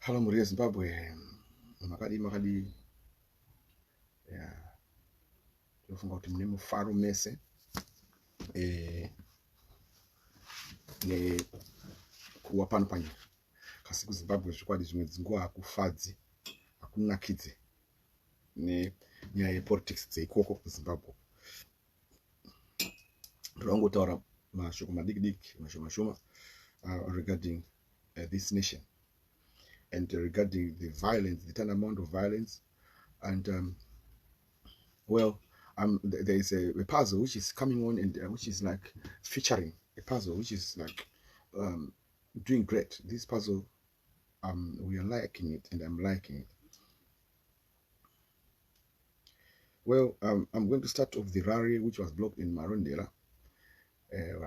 Hello, Maria Zimbabwe. Makadi. Yeah. Tofunga kuti mune mufaro mese. Ne kuwa pano panyika. Kasi ku Zimbabwe zvikwadi zvimwe dzinguva hakufadzi, hakunakidze nenyaya yepolitics dzeikoko ku Zimbabwe. Ndorangotaura mashoko madiki mashoma regarding this nation and regarding the violence, the total amount of violence, and well, there is a puzzle which is coming on, and which is like featuring a puzzle which is like doing great. This puzzle, we are liking it, and I'm liking it. Well, I'm going to start off the rally which was blocked in Marondera.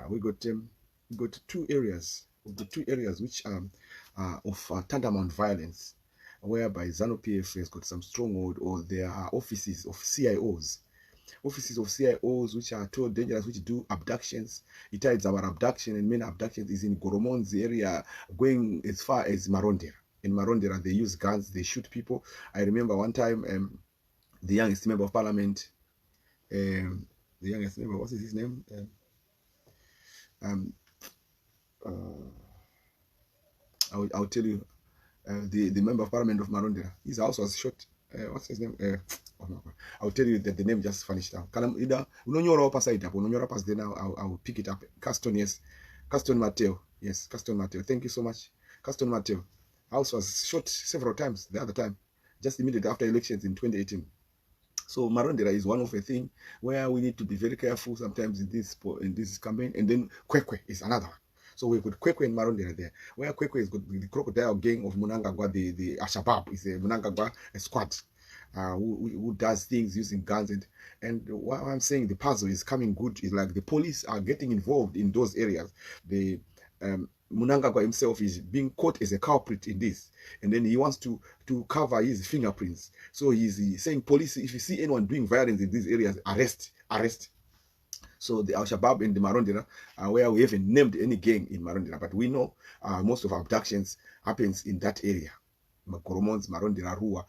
We got two areas, which are of tantamount violence, whereby ZANU-PF has got some stronghold, or there are offices of CIOs. Offices of CIOs which are too dangerous, which do abductions. It hides our abduction, and many abductions is in Goromon's area, going as far as Marondera. In Marondera, they use guns, they shoot people. I remember one time, the youngest member of parliament, what is his name? I'll tell you, the member of parliament of Marondera, his house was shot. What's his name? I'll tell you that the name just vanished out. Then I'll pick it up. Caston, yes. Caston Mateo. Yes, Caston Mateo. Thank you so much. Caston Mateo. House was shot several times the other time, just immediately after elections in 2018. So Marondera is one of the things where we need to be very careful sometimes in this campaign. And then Kwekwe is another one. So we got Kwekwe and Marondera there, where Kwekwe is got the crocodile gang of Mnangagwa, the Ashabab is a Mnangagwa squad, who does things using guns. And what I'm saying, the puzzle is coming good, is like the police are getting involved in those areas. The Mnangagwa himself is being caught as a culprit in this, and then he wants to cover his fingerprints. So he's saying, police, if you see anyone doing violence in these areas, arrest. So the Al-Shabaab and the Marondera, where we haven't named any gang in Marondera, but we know most of our abductions happens in that area. Koromons, Marondera, Rua,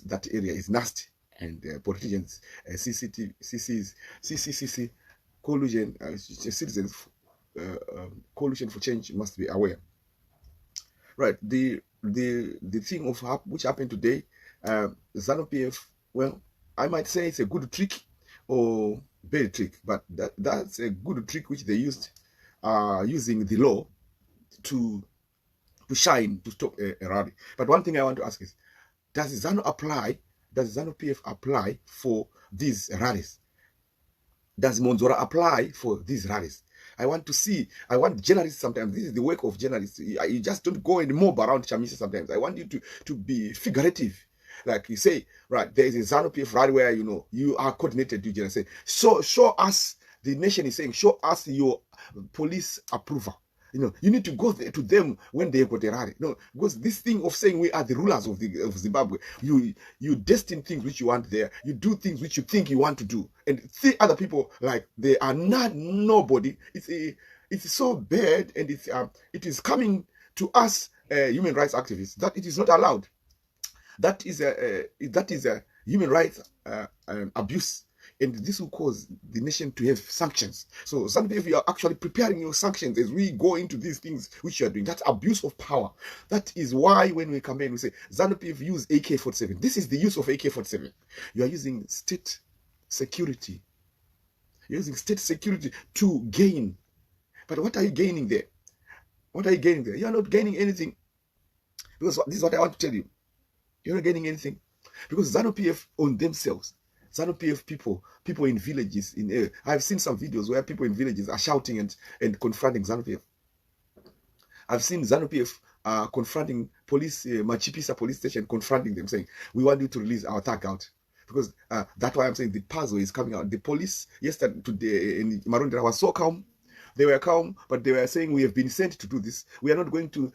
that area is nasty. And politicians, CCC, Collusion, citizens, Collusion for Change must be aware. Right, the thing of which happened today, ZANU-PF, well, I might say it's a good trick or bad trick, but that's a good trick which they used, using the law to shine, to stop a rally. But one thing I want to ask is, does ZANU-PF apply for these rallies? Does Monzora apply for these rallies? I want journalists sometimes. This is the work of journalists. You just don't go and mob around Chamisa sometimes. I want you to be figurative. Like you say, right, there is a ZANU-PF rally where you are coordinated. You just say, show us, the nation is saying, show us your police approval. You need to go to them when they got a rally. Because this thing of saying we are the rulers of Zimbabwe, you destine things which you want there. You do things which you think you want to do, and see other people like they are not nobody. It's so bad, and it is coming to us, human rights activists, that it is not allowed. That is a human rights abuse. And this will cause the nation to have sanctions. So ZANU-PF, you are actually preparing your sanctions as we go into these things which you are doing. That's abuse of power. That is why when we campaign, we say ZANU-PF use AK-47. This is the use of AK-47. You are using state security. You're using state security to gain. But what are you gaining there? What are you gaining there? You are not gaining anything. Because this is what I want to tell you. You're not gaining anything. Because ZANU-PF on themselves, ZANU-PF people in villages, I've seen some videos where people in villages are shouting and confronting ZANU-PF. I've seen ZANU-PF confronting police, Chamisa police station, confronting them, saying, we want you to release our thug out. Because that's why I'm saying the puzzle is coming out. The police yesterday, today in Marondera was so calm. They were calm, but they were saying, we have been sent to do this. We are not going to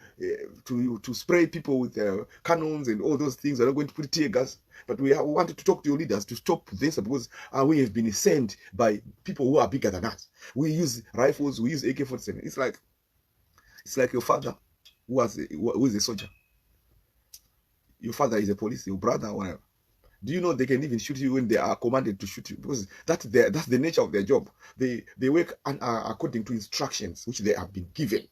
spray people with cannons and all those things. We're not going to put tear gas. But we wanted to talk to your leaders to stop this, because we have been sent by people who are bigger than us. We use rifles, we use AK-47. It's like your father who is a soldier. your father is a police, your brother, or whatever. Do you know they can even shoot you when they are commanded to shoot you? Because that's the nature of their job. They work according to instructions which they have been given.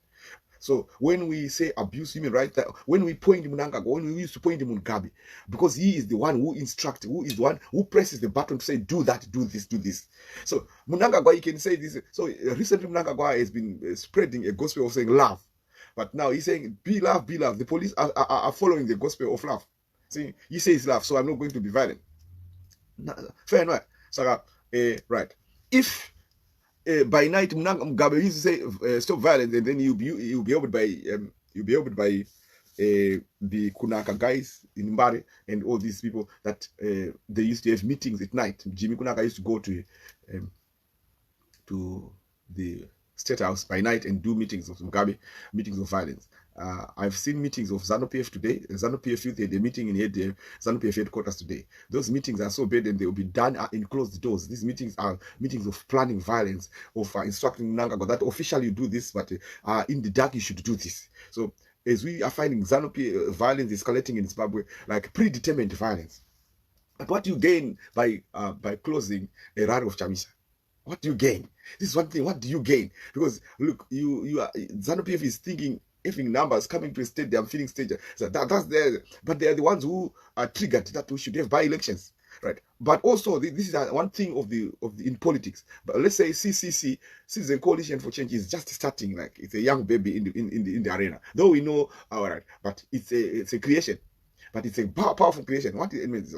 So when we say abuse human rights, when we point Mnangagwa, when we used to point Mugabe, because he is the one who instructs, who is the one who presses the button to say, do that, do this, do this. So Mnangagwa, you can say this. So recently Mnangagwa has been spreading a gospel of saying love. But now he's saying, be love, be love. The police are following the gospel of love. See, he says love, so I'm not going to be violent. Fair enough. So, right. If by night Mugabe used to say stop violence, and then you'll be able by the Kunaka guys in Mbare and all these people that they used to have meetings at night. Jimmy Kunaka used to go to the State House by night and do meetings of Mugabe, meetings of violence. I've seen meetings of ZANU-PF today. ZANU-PF youth had a meeting in the ZANU-PF headquarters today. Those meetings are so bad and they will be done in closed doors. These meetings are meetings of planning violence, of instructing Mnangagwa that officially you do this, but in the dark you should do this. So as we are finding ZANU-PF violence escalating in Zimbabwe, like predetermined violence. But what do you gain by closing a rally of Chamisa? What do you gain? This is one thing. What do you gain? Because look, you are ZANU-PF is thinking having numbers coming to a state, they are feeling stage. So that's there, but they are the ones who are triggered that we should have by-elections, right? But also this is one thing of the in politics. But let's say CCC, Citizen Coalition for Change, is just starting, like it's a young baby in the arena. Though we know, all right, but it's a creation, but it's a powerful creation. What it means?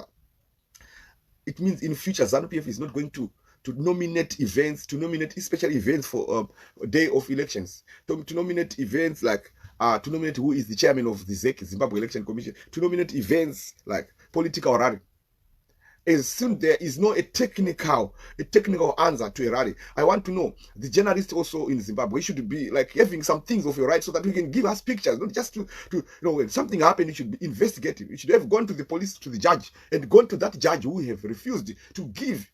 It means in future ZANU-PF is not going to nominate events, to nominate special events for day of elections, to nominate events like to nominate who is the chairman of the ZEC, Zimbabwe Election Commission, to nominate events like political rally. As soon there is no a technical answer to a rally, I want to know the journalists also in Zimbabwe should be like having some things of your right so that we can give us pictures, not just to when something happened, you should be investigative. You should have gone to the police, to the judge, and gone to that judge who have refused to give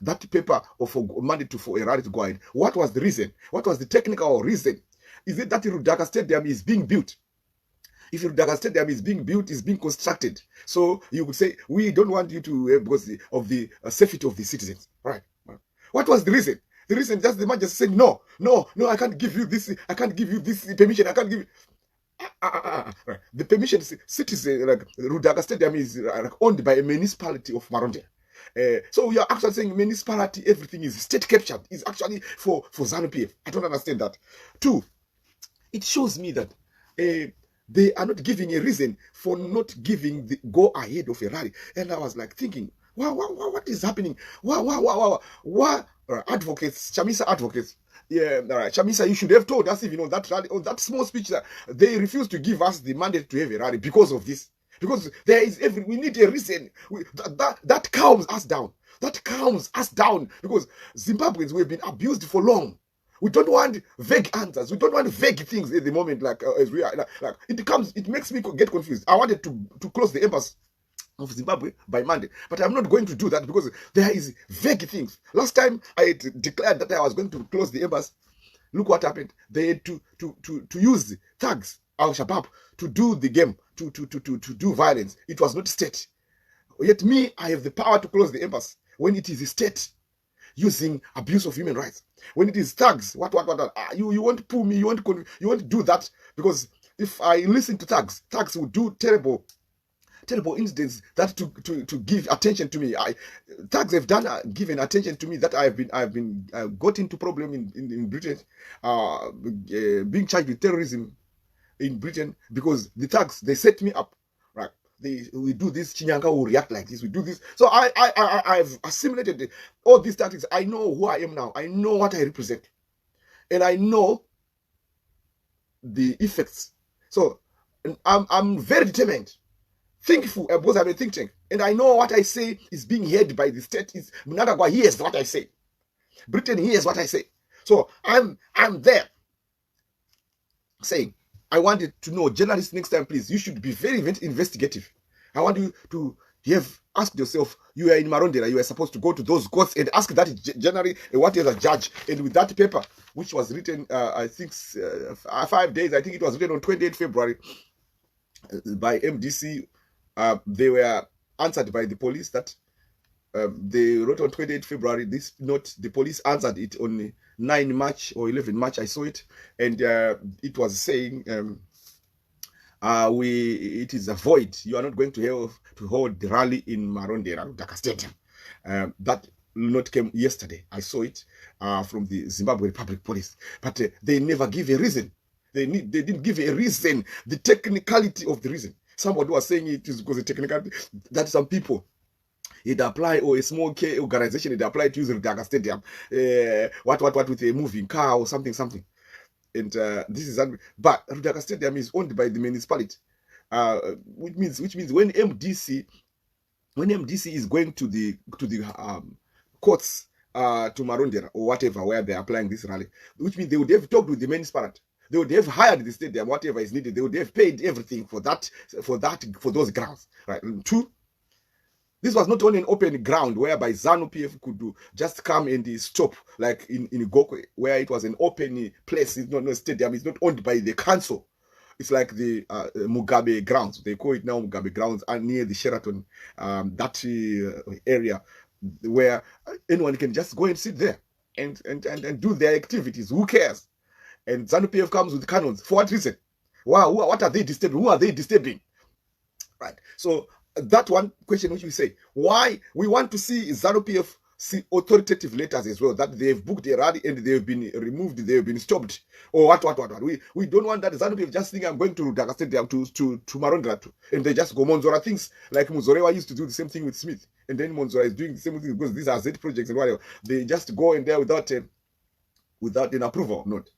that paper of mandate for a rally to go ahead. What was the reason? What was the technical reason? Is it that Rudaka Stadium is being built? If Rudaka Stadium is being built, is being constructed, so you would say we don't want you to because of the safety of the citizens, right? What was the reason? The reason just the man just said no, I can't give you this. I can't give you this permission. I can't give. Right. The permission, citizen like Rudaka Stadium is owned by a municipality of Maronde. So we are actually saying municipality, everything is state captured, is actually for ZANU-PF. I don't understand that. Two, it shows me that they are not giving a reason for not giving the go ahead of a rally. And I was like thinking, wow, what is happening? Wow. Advocates, Chamisa advocates. Yeah, all right. Chamisa, you should have told us if you know that rally, or that small speech that they refused to give us the mandate to have a rally because of this. Because there is we need a reason. That calms us down. That calms us down. Because Zimbabweans, we've been abused for long. We don't want vague answers. We don't want vague things at the moment. Like as we are, like it makes me get confused. I wanted to close the embassy of Zimbabwe by Monday, but I'm not going to do that because there is vague things. Last time I declared that I was going to close the embassy. Look what happened. They had to use thugs, Al-Shabaab, to do the game, to do violence. It was not state. Yet me, I have the power to close the embassy when it is a state using abuse of human rights. When it is thugs, what? You want to pull me, you want to do that, because if I listen to thugs will do terrible incidents that to give attention to me. Thugs have given attention to me that I've been got into problem in Britain, being charged with terrorism in Britain because the thugs, they set me up, right? We do this, Chinyanga will react like this, we do this. So I've assimilated all these tactics. I know who I am now. I know what I represent. And I know the effects. So I'm very determined. Thinkful, because I'm a think tank. And I know what I say is being heard by the state. Is Mnangagwa hears what I say. Britain hears what I say. So I'm there saying, I wanted to know, journalists, next time, please, you should be very, very investigative. I want you to have asked yourself, you are in Marondera, you are supposed to go to those courts and ask that generally what is a judge. And with that paper, which was written, I think, 5 days, I think it was written on 28 February by MDC, They were answered by the police that they wrote on 28 February. This note, the police answered it on 9 March or 11 March. I saw it, and it was saying, it is a void. You are not going to hold the rally in Marondera, Dhaka Stadium. That note came yesterday. I saw it from the Zimbabwe Republic Police, but they never give a reason. They didn't give a reason. The technicality of the reason. Somebody was saying it is because the technicality that some people it apply, or a small organization it apply to use the Dhaka Stadium. What with a moving car or something. And this is, but Dhaka Stadium is owned by the municipality, which means when MDC is going to the courts to Marondera or whatever where they are applying this rally, which means they would have talked with the municipality. They would have hired the stadium, whatever is needed. They would have paid everything for those grounds, right? And two, this was not only an open ground whereby ZANU-PF could just come and stop, like in Gokwe, where it was an open place. It's not a stadium. It's not owned by the council. It's like the Mugabe grounds. They call it now Mugabe grounds, and near the Sheraton, that area where anyone can just go and sit there and do their activities. Who cares? And ZANU-PF comes with cannons. For what reason? Wow, what are they disturbing? Who are they disturbing? Right. So that one question which we say, why we want to see ZANU-PF see authoritative letters as well, that they've booked a rally and they've been removed, they've been stopped, or what. We don't want that ZANU-PF just think I'm going to Dhaka Stadium to Marondera and they just go. Monzora things like Muzorewa used to do the same thing with Smith, and then Monzora is doing the same thing because these are Z projects and whatever. They just go in there without an approval note.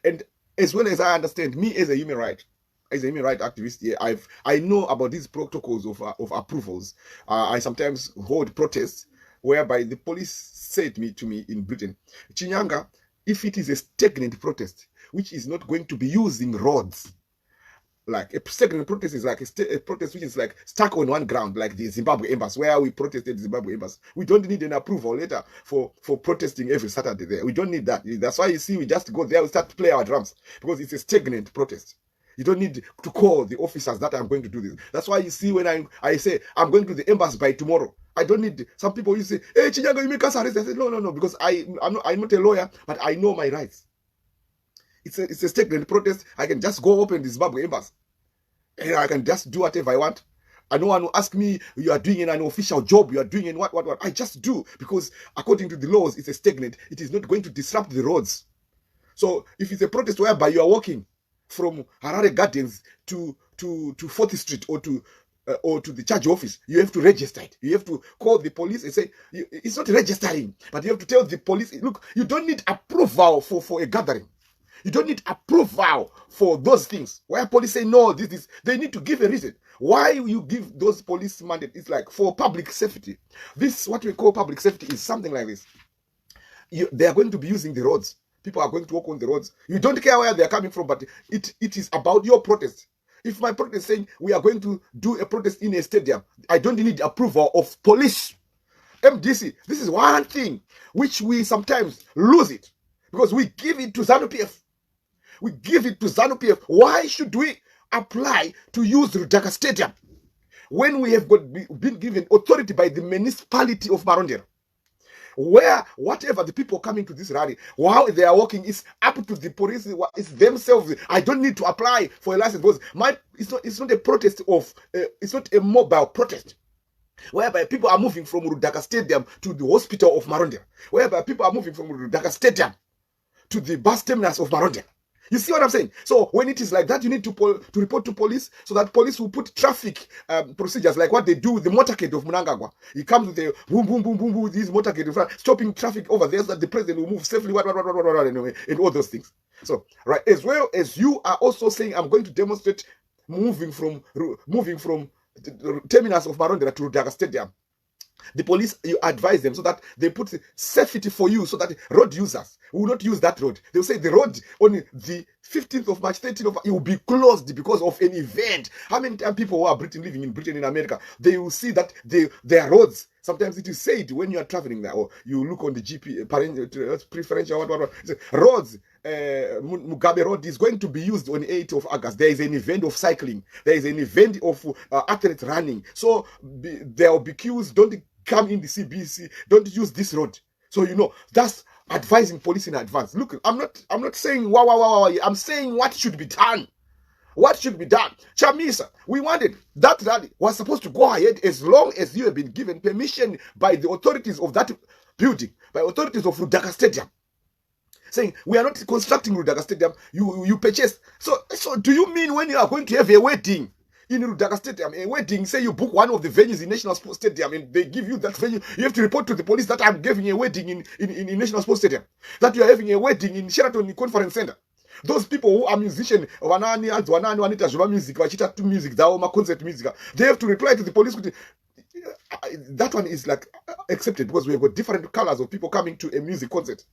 And as well as I understand, me as a human rights activist, yeah, I know about these protocols of approvals. I sometimes hold protests whereby the police said to me in Britain, Chinyanga, if it is a stagnant protest, which is not going to be using roads, like a stagnant protest is like a protest which is like stuck on one ground, like the Zimbabwe embassy, where we protested the Zimbabwe embassy. We don't need an approval letter for protesting every Saturday there. We don't need that. That's why you see we just go there, we start to play our drums, because it's a stagnant protest. You don't need to call the officers that I'm going to do this. That's why you see when I say I'm going to the embassy by tomorrow, I don't need some people. You say, hey Chinyanga, you make us arrest. I say no, because I'm not a lawyer, but I know my rights. It's a stagnant protest. I can just go open the Zimbabwe embassy and I can just do whatever I want. And no one will ask me, you are doing an official job, you are doing in what. I just do, because according to the laws, it's a stagnant. It is not going to disrupt the roads. So if it's a protest whereby you are walking from Harare Gardens to 4th Street or to the charge office, you have to register it. You have to call the police and say, it's not registering, but you have to tell the police, look, you don't need approval for a gathering. You don't need approval for those things. Where police say, no, this, they need to give a reason. Why you give those police mandate? It's like for public safety. This, what we call public safety, is something like this. They are going to be using the roads. People are going to walk on the roads. You don't care where they are coming from, but it is about your protest. If my protest is saying we are going to do a protest in a stadium, I don't need approval of police. MDC, this is one thing which we sometimes lose it, because we give it to ZANU-PF. We give it to ZANU-PF. Why should we apply to use the Dhaka Stadium when we have been given authority by the municipality of Marondera? Where whatever the people coming to this rally, while they are walking, is up to the police. It's themselves. I don't need to apply for a license, because it's not a protest it's not a mobile protest, whereby people are moving from Dhaka Stadium to the hospital of Marondera, whereby people are moving from Dhaka Stadium to the bus terminus of Marondera. You see what I'm saying? So when it is like that, you need to report to police, so that police will put traffic procedures, like what they do with the motorcade of Mnangagwa. He comes with the boom, boom, boom, boom, boom, this motorcade in front, stopping traffic over there, so that the president will move safely, and all those things. So, right, as well as you are also saying, I'm going to demonstrate moving from the terminus of Marondera to Dhaka Stadium. The police, you advise them so that they put safety for you, so that road users will not use that road. They will say the road on the 15th of March, 13th of March, it will be closed because of an event. How many people who are living in Britain, in America, they will see that their roads Sometimes it is said when you are traveling there, or you look on the GP, preferential, roads, Mugabe Road is going to be used on 8th of August. There is an event of cycling. There is an event of athletes running. So there will be queues. Don't come in the CBC. Don't use this road. So, that's advising police in advance. Look, I'm not saying wow. I'm saying what should be done. What should be done? Chamisa, we wanted that rally was supposed to go ahead as long as you have been given permission by the authorities of that building, by authorities of Rudaka Stadium, saying we are not constructing Rudaka Stadium. You purchase. So do you mean when you are going to have a wedding in Rudaka Stadium, a wedding, say you book one of the venues in National Sports Stadium and they give you that venue, you have to report to the police that I'm giving a wedding in National Sports Stadium, that you are having a wedding in Sheraton Conference Center. Those people who are musicians, music, music, concert music, they have to reply to the police. That one is like accepted because we have got different colors of people coming to a music concert.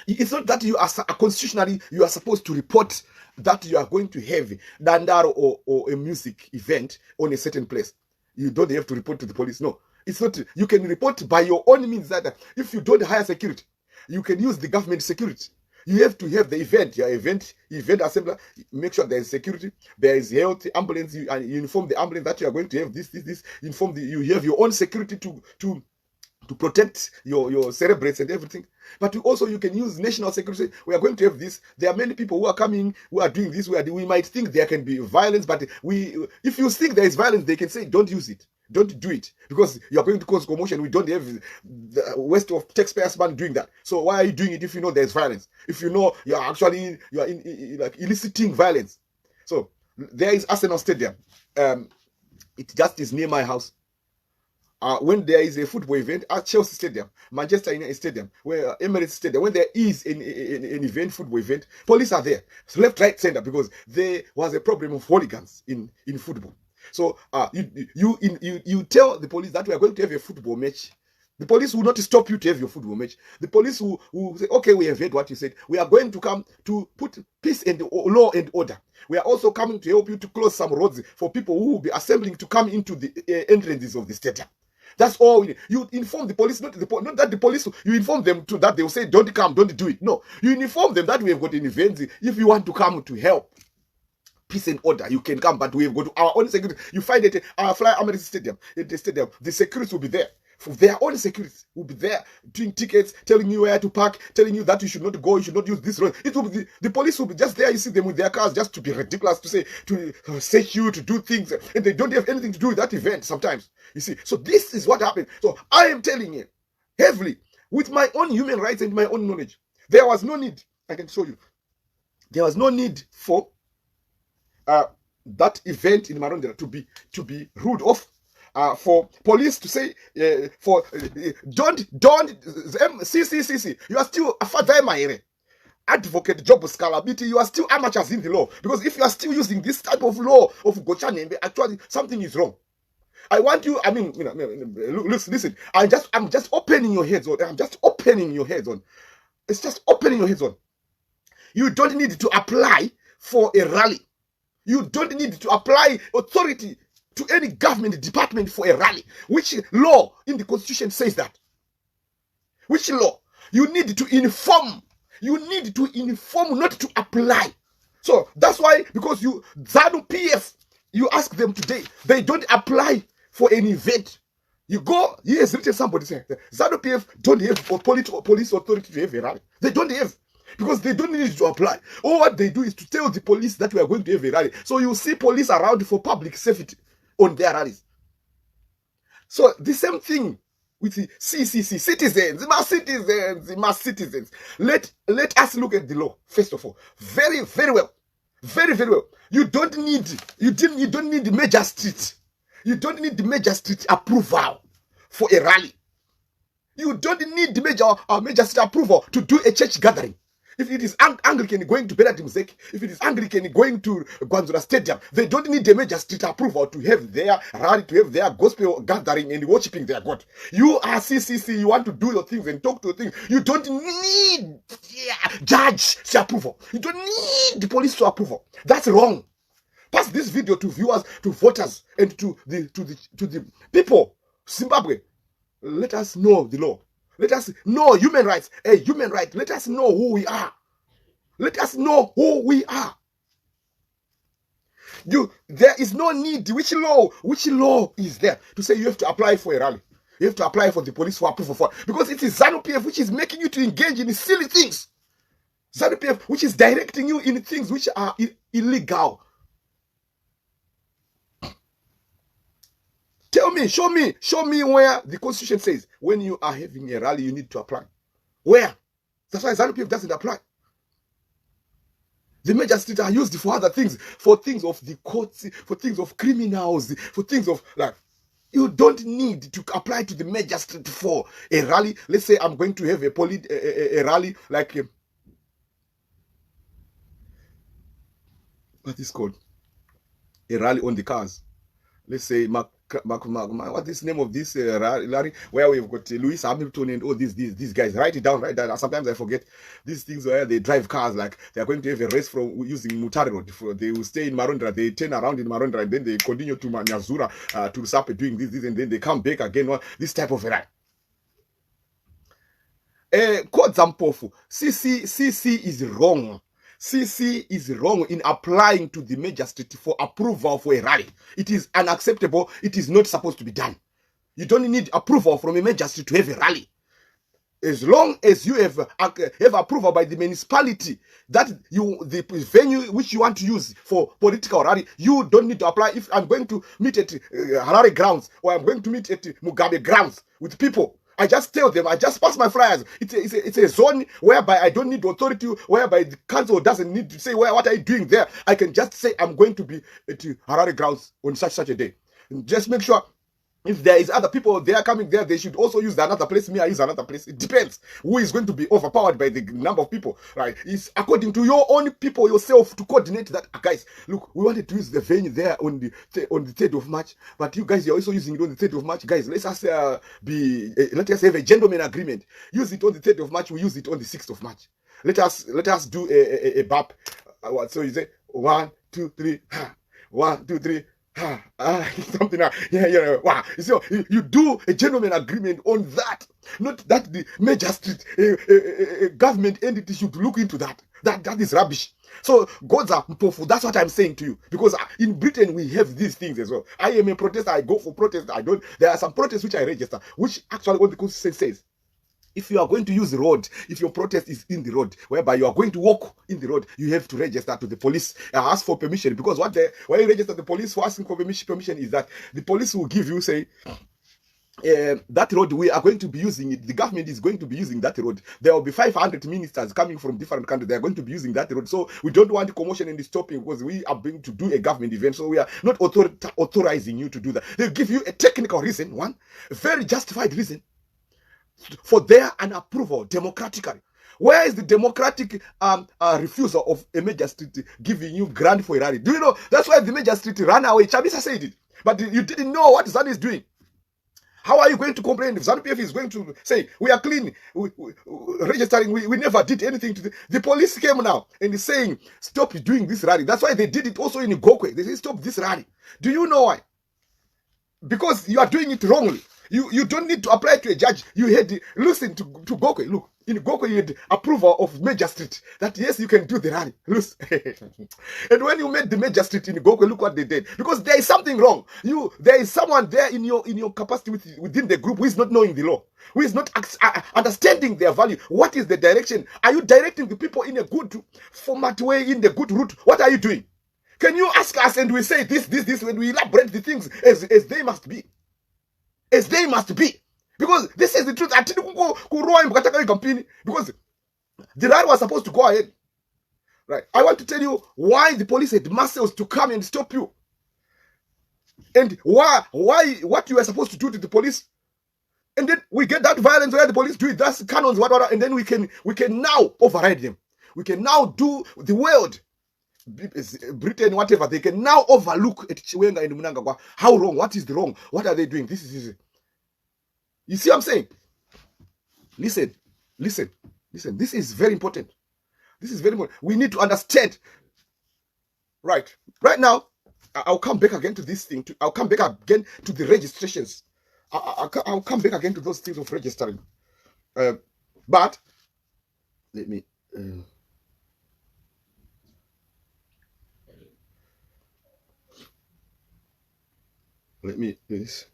It's not that you are constitutionally you are supposed to report that you are going to have dandaro or a music event on a certain place. You don't have to report to the police. No, it's not. You can report by your own means. That if you don't hire security, you can use the government security. You have to have the event, your event assembly. Make sure there is security, there is health, ambulance. You inform the ambulance that you are going to have this. Inform you have your own security to protect your cerebrates and everything. But you can use national security. We are going to have this. There are many people who are coming, who are doing this. We might think there can be violence, but if you think there is violence, they can say don't use it. Don't do it because you are going to cause commotion. We don't have the waste of taxpayers' money doing that. So why are you doing it if you know there's violence? If you know you are like eliciting violence. So there is Arsenal Stadium. It just is near my house. When there is a football event at Chelsea Stadium, Manchester United Stadium, where Emirates Stadium, when there is an event, football event, police are there, left, right, center, because there was a problem of hooligans in football. So you tell the police that we are going to have a football match. The police will not stop you to have your football match. The police will say, okay, we have heard what you said. We are going to come to put peace and law and order. We are also coming to help you to close some roads for people who will be assembling to come into the entrances of the stadium. That's all. You inform the police, not that the police, you inform them to that they will say, don't come, don't do it. No, you inform them that we have got an event. If you want to come to help peace and order, you can come, but we have got our own security. You find it at our Fly Emirates Stadium, at the stadium, the security will be there. For their own security will be there, doing tickets, telling you where to park, telling you that you should not go, you should not use this road. It will be the police will be just there. You see them with their cars just to be ridiculous, to say, to search you, to do things, and they don't have anything to do with that event sometimes. You see, so this is what happened. So I am telling you, heavily, with my own human rights and my own knowledge, there was no need. I can show you. There was no need for that event in Marondera to be ruled off. For police to say, don't, CCC, you are still a father, advocate job scalability, you are still amateurs in the law. Because if you are still using this type of law of Gochanembe, actually something is wrong. I want you, listen, I'm just opening your heads on. It's just opening your heads on. You don't need to apply for a rally. You don't need to apply authority to any government department for a rally. Which law in the constitution says that? Which law? You need to inform. You need to inform, not to apply. So that's why, because ZANU PF, you ask them today, they don't apply for an event. You go, he has written, somebody saying, ZANU PF don't have police authority to have a rally. They don't have. Because they don't need to apply. All what they do is to tell the police that we are going to have a rally. So you see police around for public safety on their rallies. So the same thing with the CCC, citizens, mass citizens. Let us look at the law first of all, very, very well, very, very well. You don't need magistrate. You don't need the magistrate approval for a rally. You don't need the magistrate approval to do a church gathering. If it is Anglican going to Benedict Muzeki, if it is Anglican going to Gwanzura Stadium, they don't need the magistrate approval to have their rally, to have their gospel gathering and worshiping their God. You are CCC, you want to do your things and talk to your things. You don't need judge approval. You don't need the police to approval. That's wrong. Pass this video to viewers, to voters, and to the people, Zimbabwe. Let us know the law. Let us know human rights. A human right. Let us know who we are. Let us know who we are. There is no need. Which law is there to say you have to apply for a rally? You have to apply for the police for approval for, because it is ZANU-PF which is making you to engage in silly things. ZANU-PF which is directing you in things which are illegal. Tell me, show me where the Constitution says when you are having a rally you need to apply. Where? That's why ZANU-PF doesn't apply. The magistrates are used for other things, for things of the courts, for things of criminals, for things of like. You don't need to apply to the magistrate for a rally. Let's say I'm going to have a rally like what is called a rally on the cars. Let's say what is the name of this rally where we've got Lewis Hamilton and all these guys. Write it down. Sometimes I forget these things where they drive cars like they are going to have a race from using Mutare Road. They will stay in Marondra, they turn around in Marondra, and then they continue to Nyazura to Sape doing this, and then they come back again. This type of rally. Kodzampofu, CC is wrong. CC is wrong in applying to the magistrate for approval for a rally. It is unacceptable. It is not supposed to be done. You don't need approval from a magistrate to have a rally. As long as you have approval by the municipality that the venue which you want to use for political rally, you don't need to apply. If I'm going to meet at Harare grounds or I'm going to meet at Mugabe grounds with people, I just tell them, I just pass my flyers. It's a zone whereby I don't need authority, whereby the council doesn't need to say, what are you doing there? I can just say, I'm going to be at Harare grounds on such a day. And just make sure if there is other people there coming there, they should also use another place. Me, I use another place. It depends who is going to be overpowered by the number of people, right? It's according to your own people yourself to coordinate that. Guys, look, we wanted to use the venue there on the 3rd of March, but you guys are also using it on the 3rd of March. Guys, let us have a gentleman agreement. Use it on the 3rd of March. We use it on the 6th of March. Let us do a BAP. So you say 1, 2, 3, 1, 2, 3. Something wow. So you do a gentleman agreement on that, not that the magistrate government entity should look into that. That is rubbish. So Godza Mpofu, that's what I'm saying to you, because in Britain we have these things as well. I am a protester. I go for protest. There are some protests which I register, which actually what the Constitution says. If you are going to use the road, if your protest is in the road, whereby you are going to walk in the road, you have to register to the police, ask for permission. Because why you register the police for asking for permission is that the police will give you, say, that road we are going to be using it. The government is going to be using that road. There will be 500 ministers coming from different countries. They are going to be using that road. So we don't want commotion and stopping because we are going to do a government event. So we are not authorizing you to do that. They give you a technical reason, one, a very justified reason, for their approval democratically. Where is the democratic refusal of a magistrate giving you grant for a rally? Do you know that's why the magistrate ran away? Chamisa said it, but you didn't know what ZANU is doing. How are you going to complain if ZANU-PF is going to say we are clean, registering? We never did anything to the police came now and is saying stop doing this rally. That's why they did it also in Gokwe. They say stop this rally. Do you know why? Because you are doing it wrongly. You don't need to apply to a judge. You had listen to Gokwe. Look, in Gokwe you had approval of magistrate that yes you can do the rally. And when you made the magistrate in Gokwe, look what they did. Because there is something wrong. There is someone there in your capacity within the group who is not knowing the law, who is not understanding their value. What is the direction? Are you directing the people in a good format way, in the good route? What are you doing? Can you ask us and we say this when we elaborate the things as they must be? As they must be. Because this is the truth. Because the rally was supposed to go ahead. Right. I want to tell you why the police had muscles to come and stop you. And why what you were supposed to do to the police. And then we get that violence where the police do it. That's canons, whatever, and then we can now override them. We can now do the world. Britain, whatever, they can now overlook at Chiwenga and Mnangagwa. How wrong? What is the wrong? What are they doing? This is easy. You see what I'm saying? Listen. This is very important. This is very important. We need to understand. Right now, I'll come back again to this thing. I'll come back again to the registrations. I'll come back again to those things of registering. But let me do this.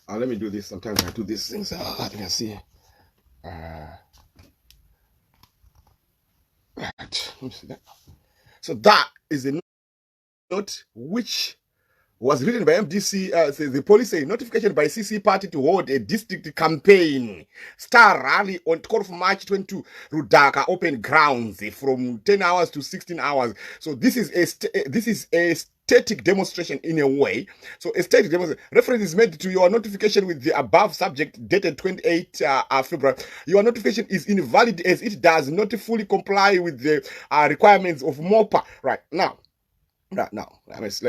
Let me do this. Sometimes I do these things. I think I see. Right. Let me see that. So that is a note which was written by MDC. The police say notification by CC party to hold a district campaign star rally on 12th March 22 Rudaka open grounds from 10 hours to 16 hours. So this is a static demonstration in a way. So a static demonstration. Reference is made to your notification with the above subject dated 28 February. Your notification is invalid as it does not fully comply with the requirements of MOPA. Right now, let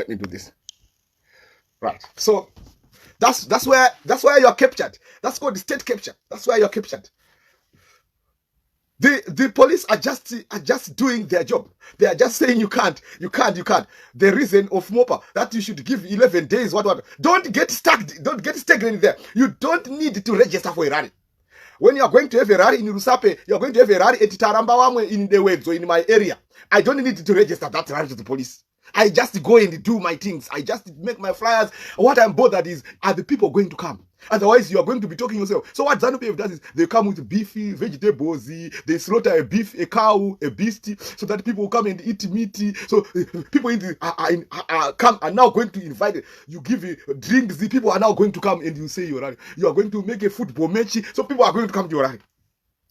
me do this. Right. So that's where you're captured. That's called the state capture. That's where you're captured. The police are just doing their job. They are just saying you can't. The reason of MOPA that you should give 11 days. What? Don't get stuck. Don't get stagnant there. You don't need to register for a rally. When you are going to have a rally in Rusape, you are going to have a rally at Tarambawamwe in the Weds or in my area. I don't need to register that rally to the police. I just go and do my things. I just make my flyers. What I'm bothered is, are the people going to come? Otherwise, you are going to be talking yourself. So what ZANU-PF does is, they come with beefy vegetables. They slaughter a beef, a cow, a beast, so that people will come and eat meat. So people are now going to invite. You give drinks. The people are now going to come and you say you are going to make a football match. So people are going to come to your rally.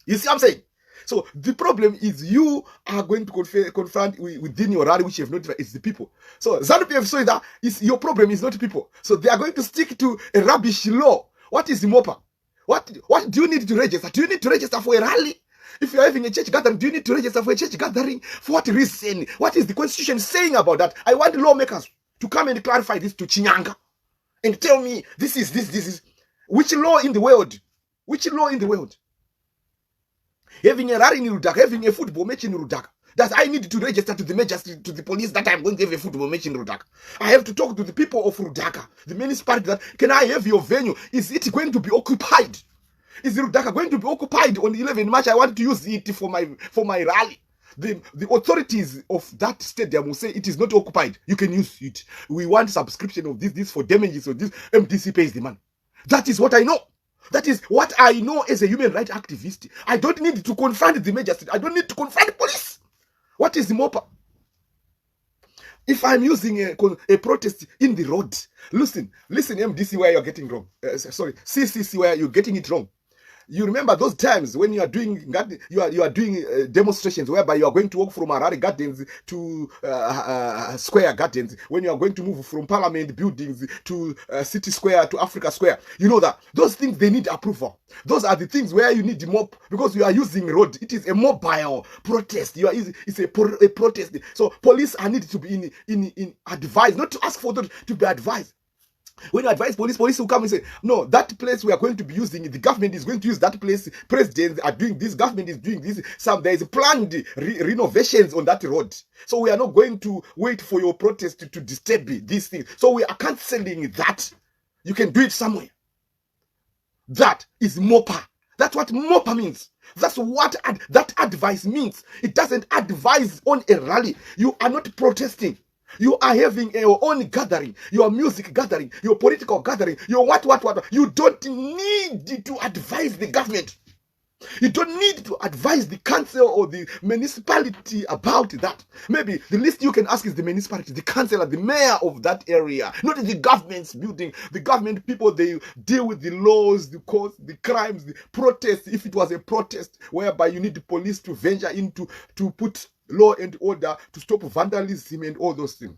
You see what I'm saying? So the problem is you are going to confront within your rally, which you have notified, it's the people. So ZANU-PF saw that your problem is not people. So they are going to stick to a rubbish law. What is the MOPA? What do you need to register? Do you need to register for a rally? If you're having a church gathering, do you need to register for a church gathering? For what reason? What is the constitution saying about that? I want lawmakers to come and clarify this to Chinyanga and tell me this is which law in the world? Which law in the world? Having a rally in Rudaka, having a football match in Rudaka. That I need to register to the magistrate, to the police that I'm going to have a football match in Rudaka. I have to talk to the people of Rudaka, the municipality, that can I have your venue? Is it going to be occupied? Is Rudaka going to be occupied on 11 March? I want to use it for my rally. The authorities of that stadium will say it is not occupied. You can use it. We want subscription of this for damages, or this MDC pays the money. That is what I know. That is what I know as a human rights activist. I don't need to confront the magistrate. I don't need to confront the police. What is the MOPA? If I'm using a protest in the road, listen, MDC, where you're getting wrong. Sorry, CCC, where you're getting it wrong. You remember those times when you are doing demonstrations whereby you are going to walk from Harare Gardens to Square Gardens, when you are going to move from Parliament buildings to City Square to Africa Square. You know that those things, they need approval. Those are the things where you need the MOP, because you are using road. It is a mobile protest. It's a protest. So police are needed to be in advised, not to ask for them, to be advised. When you advise police will come and say, no, that place we are going to be using, the government is going to use that place, presidents are doing this, government is doing this, there is planned renovations on that road. So we are not going to wait for your protest to disturb these things. So we are cancelling that. You can do it somewhere. That is MOPA. That's what MOPA means. That's what that advice means. It doesn't advise on a rally. You are not protesting. You are having your own gathering, your music gathering, your political gathering, your what. You don't need to advise the government. You don't need to advise the council or the municipality about that. Maybe the least you can ask is the municipality, the councillor, the mayor of that area, not the government's building. The government people, they deal with the laws, the courts, the crimes, the protests. If it was a protest whereby you need the police to venture into to put law and order, to stop vandalism and all those things,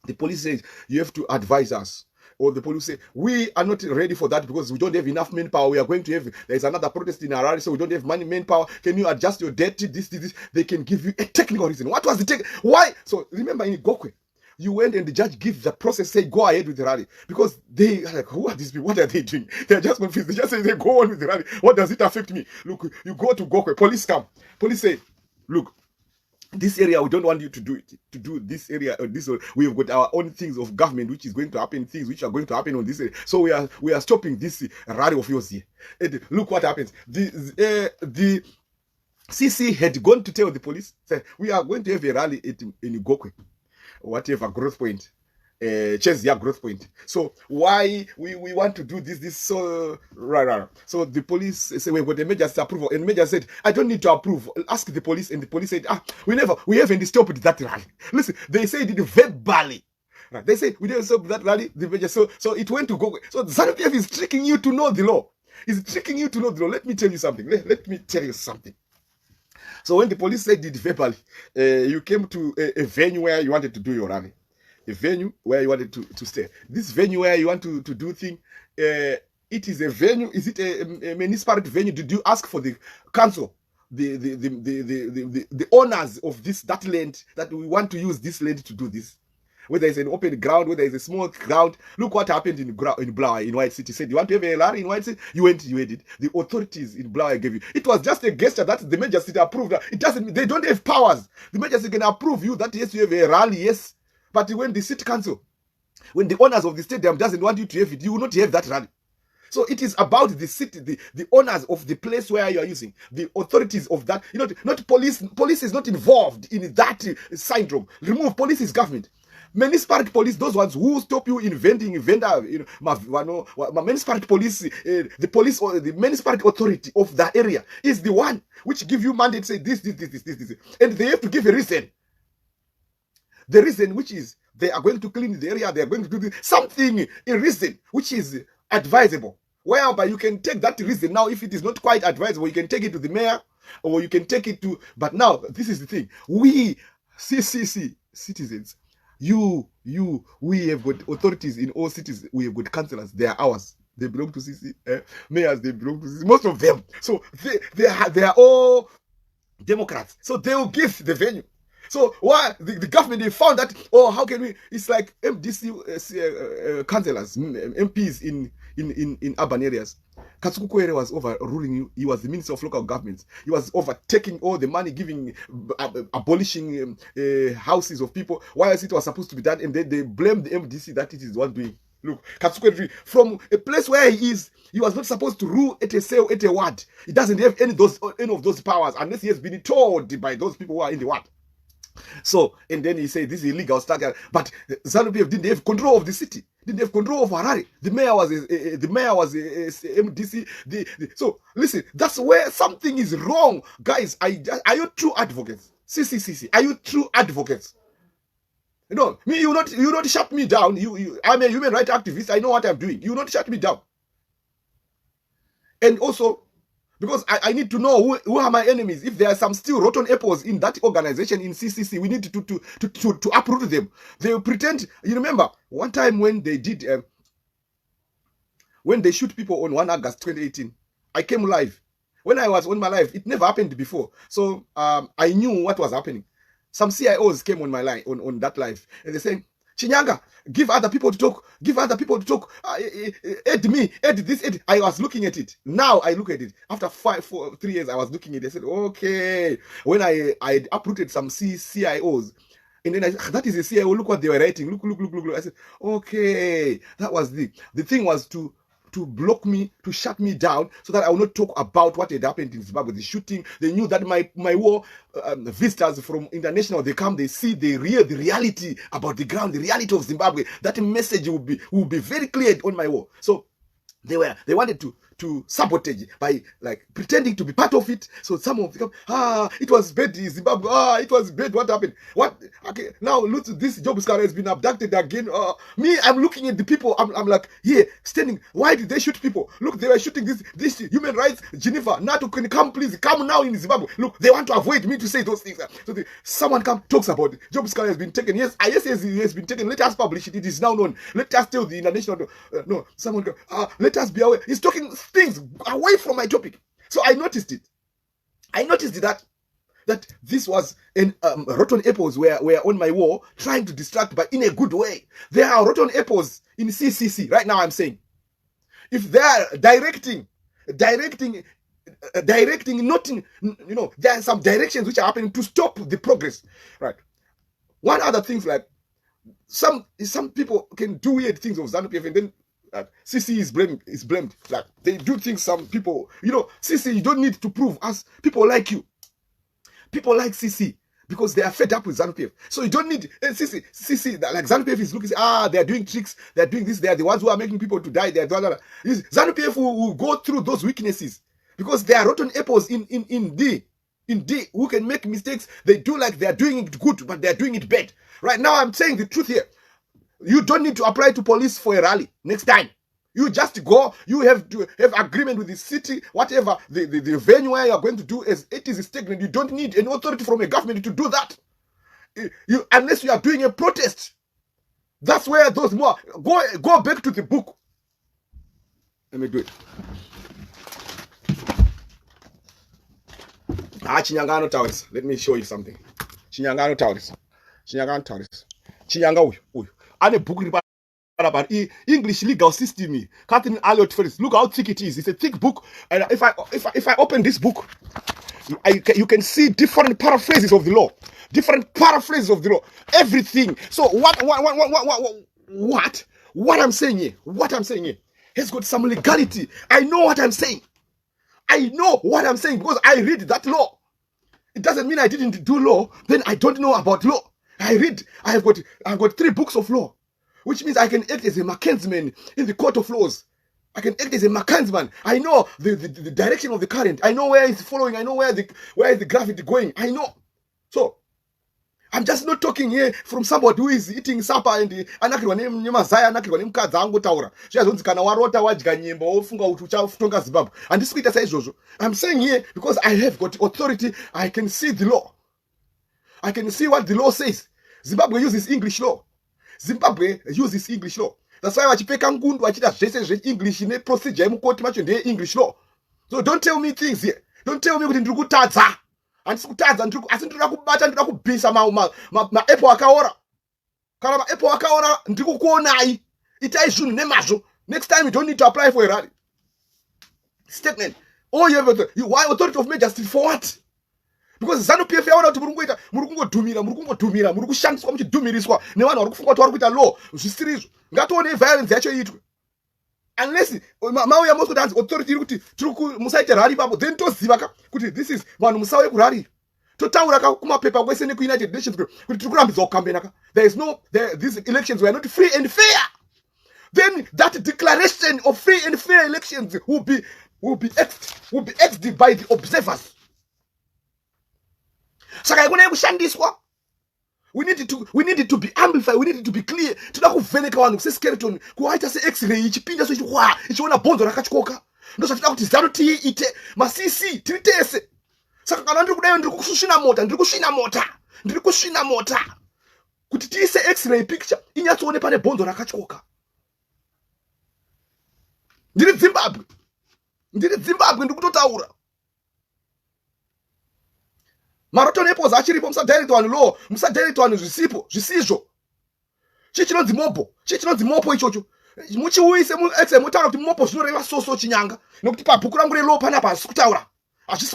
the police says you have to advise us. Or the police say, we are not ready for that because we don't have enough manpower. We are going to have, there's another protest in Harare, so we don't have manpower. Can you adjust your debt? This. They can give you a technical reason. What was the why? So remember in Gokwe, you went and the judge gives the process, say, go ahead with the rally. Because they are like, who are these people? What are they doing? They're just confused. They just say, go on with the rally. What does it affect me? Look, you go to Gokwe, police come. Police say, look, this area, we don't want you to do it, to do this area or this one. We have got our own things of government which is going to happen, things which are going to happen on this area. So we are stopping this rally of yours here. And look what happens. The CC had gone to tell the police, say, we are going to have a rally in Gokwe, whatever growth point. Change their growth point. So why we want to do this so right. So the police say we've got the mayor's approval, and the mayor said, I don't need to approve. Ask the police, and the police said, we haven't stopped that rally. Listen, they said it verbally. Right. They said we didn't stop that rally. The mayor, so it went to go. So ZANU-PF is tricking you to know the law. He's tricking you to know the law. Let me tell you something. Let me tell you something. So when the police said it verbally, you came to a venue where you wanted to do your rally. A venue where you wanted to stay. This venue where you want to do thing, it is a venue. Is it a municipal venue? Did you ask for the council, the owners of that land, that we want to use this land to do this? Whether it's an open ground, whether it's a small ground. Look what happened in Blawa, in White City. Said, you want to have a rally in White City? You went, you had it. The authorities in Blawa gave you. It was just a gesture that the major city approved. It doesn't. They don't have powers. The major city can approve you that yes, you have a rally, yes. But when the city council, when the owners of the stadium doesn't want you to have it, you will not have that rally. So it is about the city, the owners of the place where you are using, the authorities of that. You know, not police. Police is not involved in that syndrome. Remove police is government. Municipality police, those ones who stop you inventing vendor, municipality police, the police or the municipality authority of that area is the one which give you mandate, say this, and they have to give a reason. The reason which is they are going to clean the area, they are going to do something, a reason which is advisable. Whereby you can take that reason now, if it is not quite advisable, you can take it to the mayor, or you can take it to. But now, this is the thing. We, CCC citizens, we have got authorities in all cities. We have got councillors. They are ours. They belong to CC. Mayors, they belong to CC. Most of them. So they are all Democrats. So they will give the venue. So why the government, they found that, how can we? It's like MDC councillors, MPs in urban areas. Katsuku Koere was overruling you. He was the Minister of Local Governments. He was overtaking all the money, abolishing houses of people. Why it was supposed to be done, and then they blamed the MDC that it is the one doing. Look, Katsuku, from a place where he was not supposed to rule at a cell, at a ward. He doesn't have any of those powers unless he has been told by those people who are in the ward. So, and then he said this is illegal stuff. But ZANU-PF didn't have control of the city, didn't have control of Harare. The mayor was MDC. So listen, that's where something is wrong, guys. Are you true advocates? CCC, are you true advocates? No, me, you not shut me down. I'm a human rights activist. I know what I'm doing. You not shut me down. And also, because I need to know who are my enemies. If there are some still rotten apples in that organization, in CCC, we need to uproot them. They pretend. You remember one time when they did, when they shoot people on 1 August 2018, I came live. When I was on my live, it never happened before. So I knew what was happening. Some CIOs came on my line, on that live, and they saying, Chinyanga, give other people to talk. Give other people to talk. Add me. Add this. Add. I was looking at it. Now I look at it. After 3 years, I was looking at it. I said, okay. When I uprooted some CIOs, and then that is a CIO. Look what they were writing. Look. I said, okay. That was the thing was to block me, to shut me down, so that I will not talk about what had happened in Zimbabwe, the shooting. They knew that my war visitors from international, they come, they see the reality about the ground, the reality of Zimbabwe. That message will be very clear on my war. So they wanted to sabotage by like pretending to be part of it. So some of them, it was bad in Zimbabwe. It was bad. What happened? What? Okay, now look, this job scar has been abducted again. Me, I'm looking at the people. I'm like, here, standing. Why did they shoot people? Look, they were shooting this human rights. Geneva, NATO, can come, please come now in Zimbabwe. Look, they want to avoid me to say those things. So someone talks about it. Job scar has been taken. Yes, it has been taken. Let us publish it. It is now known. Let us tell the international. No, someone come. Let us be aware. He's talking things away from my topic. So I noticed it. I noticed that this was rotten apples were on my wall, trying to distract, but in a good way. There are rotten apples in CCC right now. I'm saying, if they are directing directing, not in, there are some directions which are happening to stop the progress, right? One other things, like some people can do weird things of ZANU-PF, and then CC is blamed. Like they do things, some people, CC, you don't need to prove us. People like you. People like CC because they are fed up with ZANU-PF. So you don't need CC, like ZANU-PF is looking, they are doing tricks, they are doing this, they are the ones who are making people to die. ZANU-PF will go through those weaknesses because they are rotten apples in D who can make mistakes. They do like they are doing it good, but they are doing it bad. Right now, I'm saying the truth here. You don't need to apply to police for a rally next time. You just go, you have to have agreement with the city, whatever the venue where you are going to do, as it is stagnant. You don't need any authority from a government to do that. Unless you are doing a protest. That's where those more, go back to the book. Let me do it. Chinyangano Towers. Let me show you something. Chinyangano Towers. Chinyanga uyu. Ane book about English legal system. Catherine Elliot Ferris. Look how thick it is. It's a thick book. And if I open this book, you can see different paraphrases of the law. Everything. So what I'm saying here has got some legality. I know what I'm saying. Because I read that law. It doesn't mean I didn't do law, then I don't know about law. I've got 3 books of law, which means I can act as a Mackenzie in the court of laws. I can act as a Mackenzie. I know the direction of the current. I know where it's following. I know where is the gravity going. I know. So I'm just not talking here from somebody who is eating supper and anakirwa nemazaya anakirwa nemukadzi angotaura. Zvazonzi kana warota wadya nyemba wofunga kuti uchatonga Zimbabwe. Handisi kuita saizvozvo. I'm saying here because I have got authority. I can see the law. I can see what the law says. Zimbabwe uses English law. That's why vachipeka ngundu vachita zvese zveEnglish neprocedure yemukoti macho ndeye English law. So don't tell me things here. Don't tell me kuti ndiri kutadza. Handisi kutadza, asi ndinoda kubata, ndinoda kubvisa ma-apple akaora. Kana ma-apple akaora ndiri kukuonai. Itai zvinhu nemazvo. Next time you don't need to apply for a rally. Statement. Oh, you have why authority of majesty for what? Because ZANU-PF yaona kuti muri kungodhumira, muri kushandiswa muchidhumiriswa nevanhu vari kufunga kuti vari kuita law zvisirizvo. Ngatione violence yacho iitwe. Unless mauya mose kuti hanzi authority iri kuti musaite rally ipapo, then toziva kuti this is vanhu musauye kurally. Totaura kumapepa kwese nekuUnited Nations kuti tiri kurambidza kucampaign. These elections were not free and fair. Then that declaration of free and fair elections will be exed by the observers. Saka ikona kushandiswa. We need it to be amplified. We need it to be clear. Toda kuvheneka vanhu seskeleton kuwaita se-x-ray ichipinda so ichiona bhonzo rakatyoka. Ndozvatida kuti ZANU tiite ma-CC tiri tese. Saka kana ndiri kudayo ndiri kusvina mota kuti tiise x-ray picture inyatsoone pane bhonzo rakatyoka. Ndiri Zimbabwe ndiri kutotaura. Maroton apples achiripo, musadirect vanhu law, musadirect vanhu zvisizvo. Chinonzi MOPA ichocho. Muchiuise muexe mutaura kuti MOPA zvinoreva soso chinyanga. Nokuti pabhuku rangu relaw panapa hazvisi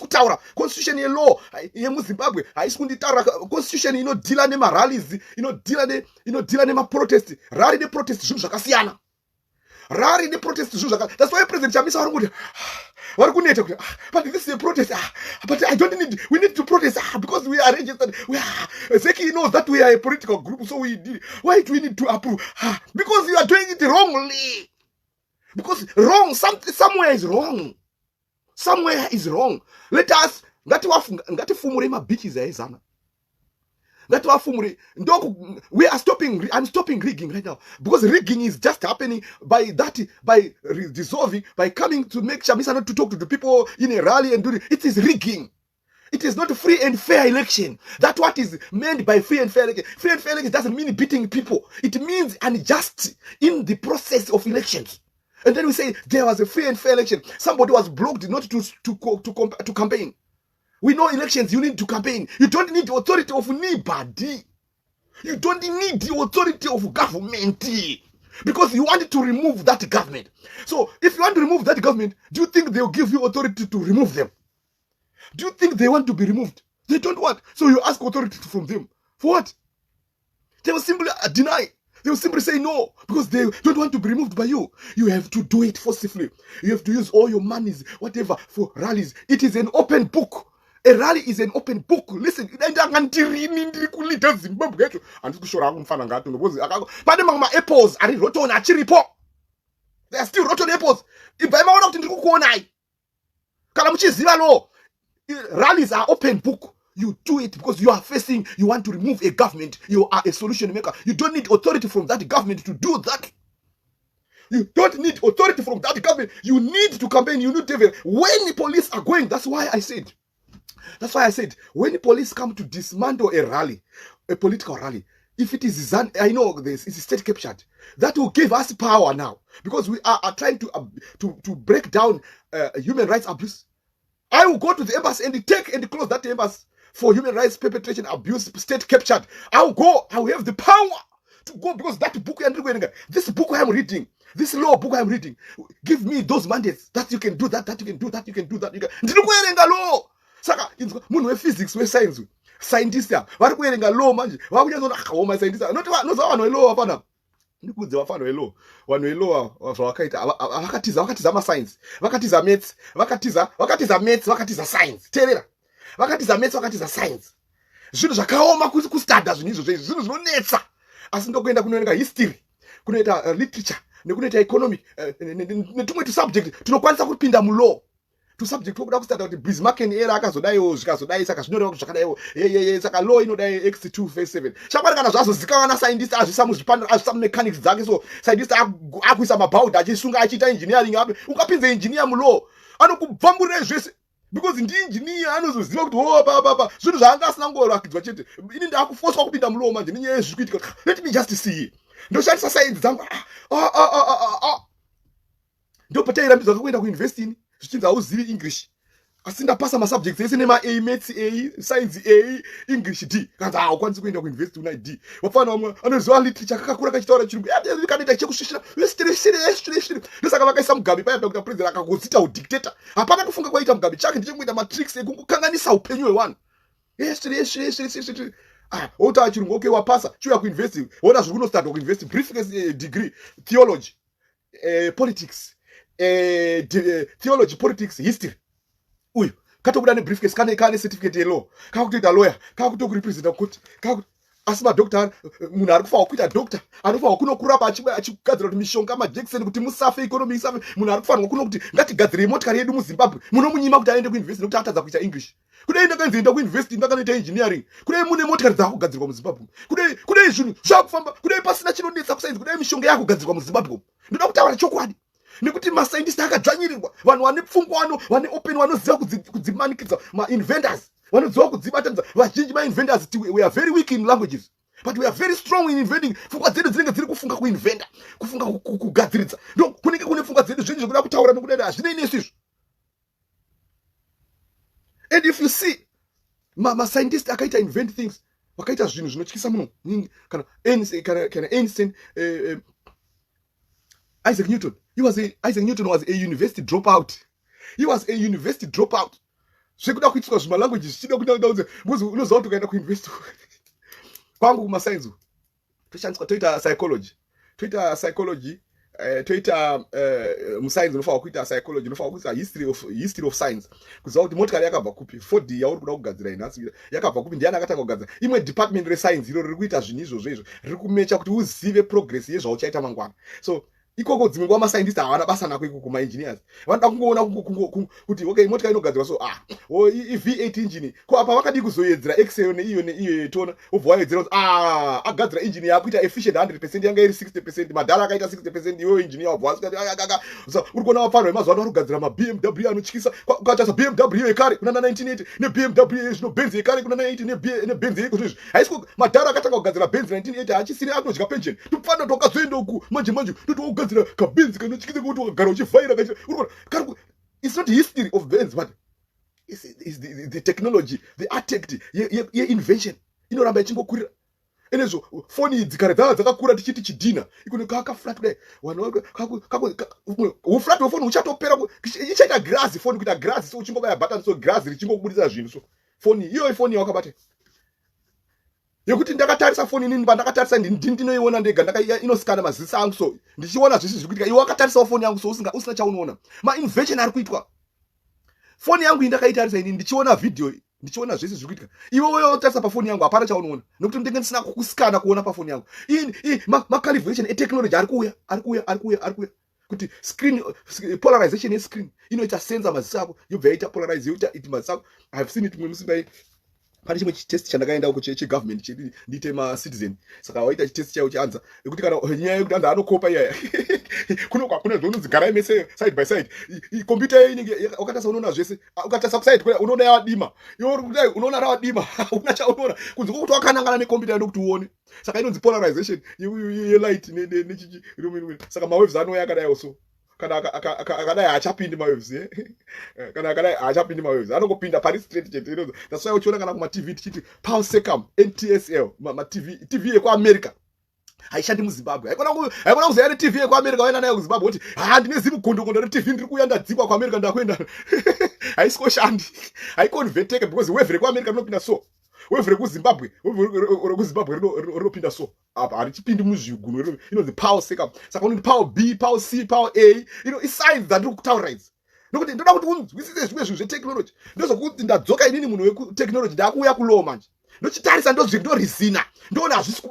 kutaura. Constitution yelaw yemuZimbabwe haisi kunditaura. Constitution inodhila nema-rallies, inodhila nema-protest. Rally neprotest zvinhu zvakasiyana. That's why President Chamisa vari kuneta kuti but this is a protest. But we need to protest because we are registered. Zeki knows that we are a political group, so why do we need to approve? Because you are doing it wrongly. Because somewhere is wrong. Let us ngatifumure mabitches aizana. I'm stopping rigging right now, because rigging is just happening by dissolving, by coming to make Chamisa not to talk to the people in a rally and do it. It is rigging. It is not a free and fair election. That's what is meant by free and fair election. Free and fair election doesn't mean beating people. It means unjust in the process of elections. And then we say there was a free and fair election. Somebody was blocked not to campaign. We know elections, you need to campaign. You don't need the authority of anybody. You don't need the authority of government. because you want to remove that government. So if you want to remove that government, do you think they'll give you authority to remove them? Do you think they want to be removed? They don't want. So you ask authority from them. For what? They will simply deny. They will simply say no, because they don't want to be removed by you. You have to do it forcibly. You have to use all your monies, whatever, for rallies. It is an open book. A rally is an open book. Listen, apples. They are still rotten apples. Rallies are open book. You do it because you want to remove a government. You are a solution maker. You don't need authority from that government to do that. You don't need authority from that government. You need to campaign. You need to when the police are going. That's why I said, when the police come to dismantle a rally, a political rally, if it is, I know this, it's state captured. That will give us power now, because we are trying to break down human rights abuse. I will go to the embassy and take and close that embassy for human rights perpetration, abuse, state captured. I will go. I will have the power to go, because that book, this book I am reading, this law book I am reading, give me those mandates that you can do that, that you can do that, you can do that. You can. Law. Saka, munhu physics, science, scientist, vari kuerenga law manje, vakunyatsona my scientist, not vanhu velaw apana. Ndikudze vafana velaw, vanhu velaw zvavakaita vakatiza ama-science, vakatiza maths, vakatiza science. Teerera. Vakatiza maths, vakatiza science. Zvinhu zvakaoma kustada zvinhu izvozvo, zvinhu zvinonetsa. Asi ndokuenda kunoerenga history, kunoita literature, nekunoita economic, netumwe subject tunokwanisa kupinda mulaw. To subject wokuda kustada kuti Bismarck era akazodaiwo zvikazodai, saka zvinoreva zvakadaiwo saka law inodai x2 verse 7. Chakwari kana zvazozikanwa na scientist azvisa muzvipandiro, azvisa mechanics dzake, so scientist akuisa mabhaudha achisunga achiita engineering ape, ukapinza engineer mulaw anokubvamburira zvese, because ndi engineer anozoziva kuti papa zvinhu zvaanga asina ngorakidzwa chete. Ini ndakufoswa kupinda mulaw manje nenyaya yezviri kuitika. Let me just see. Ndoshandisa science dzangu. Ndopatairambidzwa kuenda kuuniversity zvichinzi hauzivi English. Asi ndapasa masubjects ese nema-A, maths A, science A, English D. Kanzi haukwanisi kuenda kuuniversity una D. Wafana vamwe anoziva literature kakakura kachitaura chirungu. Kanoita chekusvishira history. Ndosaka vakaisa Mugabe paya Dr. President akagodzita udictator. Hapana kufunga kwaita Mugabe, chake ndichengoita matricks ekungokanganisa upenyu hwevanhu. History. Ota chirungu, okay, wapasa chiuya kuuniversity. Wona zviri kunostartwa kuuniversity, brief degree, theology, politics, theology, politics, history. Uyu katobuda nebriefcase kane certificate yelaw, kakutoita lawyer, kakutokurepresenta kuti asi madokta, munhu ari kufanira kuita dokta, anofanira kunokurapa achigadzira kuti mishonga, majekiseni, kuti musafe, ikonomi isafe. Munhu ari kufanira kuno kuti ngatigadzire motikari yedu muZimbabwe. Munomunyima kuti aende kuuniversity nokuti atadza kuita English. Kudai ndakanzi kuuniversity ndakanoita engineering. Kudai mune motikari dzakugadzirwa muZimbabwe. Kudai zvinhu zvakufamba. Kudai pasina chinonetsa kusainzi. Kudai mishonga yakugadzirwa muZimbabwe. Ndoda kutaura chokwadi. Nekuti mascientists akadzvanyirirwa, vanhu vane pfungwa, vane open, vanoziva kudzimanikidza, ma-inventors vanoziva kudzibatanidza. Vazhinji ma-inventors we are very weak in languages, but we are very strong in inventing. Pfungwa dzedu dzinenge dziri kufunga kuinventa, kufunga kugadziridza. Ndo kunenge kune pfungwa dzedu zvinhu zvekuda kutaura nokudada hazvinei nesu izvo. And if you see ma-scientists akaita invent things, vakaita zvinhu zvinotyisa muno, kana Einstein, Isaac Newton. Isaac Newton was a university dropout. He was a university dropout. Zvekuda kuitwa zvima languages zvichida kuda kuti unoziva kuti ukaenda kuuniversity. Kwangu kumascience toshandiswa toita psychology. Toita muscience unofanira kuita psychology, unofanira kuita history of science. Kuziva kuti motikari yakabva kupi, 4D yauri kuda kugadzira inhasi yakabva kupi, ndiani akatanga kugadzira. Imwe department rescience iro riri kuita zvinhu izvozvo riri kumecha kuti uzive progress yezvauchaita mangwana. So ikoko dzimwe nguva mascientists havana basa nako iko kuma-engineers. Vanoda kungoona kuti okay, motika inogadzirwa so i-V8 engine. Ko apa vakadi kuzoedzera excel neiyo tona obva waedzera kuti agadzira engine yakuita efficient 100%, yanga iri 60%, madhara akaita 60%, iweyo engineer wabva wasikati so uri kuona vafanwa vemazuva ano vari kugadzira ma-BMW anotyisa. Ukatarisa BMW yekare kuna 1980 neBMW yezvino, Benz yekare kuna 1980 neBenz yeko zvezvi. Haisi madhara akatanga kugadzira Benz 1980 hachisiri anodya pension. Tofanira tokazoenda uku manje totogadzira kabenzi kanotyisa kuti wakagara uchivhaira. It's not the history of Benz, but it's the technology, the architect, invention inoramba ichingokurira. enezvo foni idzi kare dzakakura tichiti chidhina ikone kakaflat kudai uflat hwefoni uchatopera ichaita grazi foni kuita grazi so uchingobaya button so grazi richingokubudisa zvinhu so foni iyoyo foni yawakabata yekuti ndakatarisa foni inini pandakatarisa ndinoiona ndega inosikana maziso angu so ndichiona zvese zviri kuitika iwe wakatarisawo foni yangu so usina chaunoona mainvention ari kuitwa foni yangu indakaitarisa inini ndichiona video ndichiona zvese zviri kuitika iwe wotarisa pafoni yangu hapana chaunoona nokuti ndenge ndisina kukusikana kuona pafoni yangu macalibration etechnology ari kuuya kuti screen polarization yescreen inoita sensa maziso ako yobva yaita polarize yoita iti maziso ako I have seen it musimbai pane chimwe chitest chandakaenda chegovernment chedi ndiite macitizen saka waita chitest chaiwo chanza ekuti kana nyaya yekuti anza anokopa iyaya kuna zvononzi garai mese side by side computer yayo inenge wakatasa unoona zvese ukatasa kuside unoona yawadima iwe unoona rawadima una chaunoona kunze kwokuti wakanangana necomputer yanokuti uone saka inonzi polarization yelight nechichi saka mawaves anouya akadai so kana akadai haachapindi mawaves kana akadai haachapindi mawaves anongopinda pari straight chete that's why uchiona kana kumatv tichiti pulsecam ntsl tv yekuamerica haishandi muzimbabwe haikona kuzoya netv yekuamerica waenda nayo kuzimbabwe kuti ndine zimugondogondo retv ndiri kuuya ndadzikwa kuamerica ndakuenda haisikoshandi haikonveteke because wevhe rekuamerica rinopinda so wevhe rekuzimbabwe rinopinda so apa harichipindi muzviguno inonzi pulsecam saka unoti pul b pul c pul a isides dzandiri kutaura idzi nokuti ndoda kuti unzwisise zvimwe zvinhu zvetechnology ndozokuti ndadzoka inini munhu wekutechnology ndakuuya kulow manje ndochitarisa ndorizina ndoona hazvisi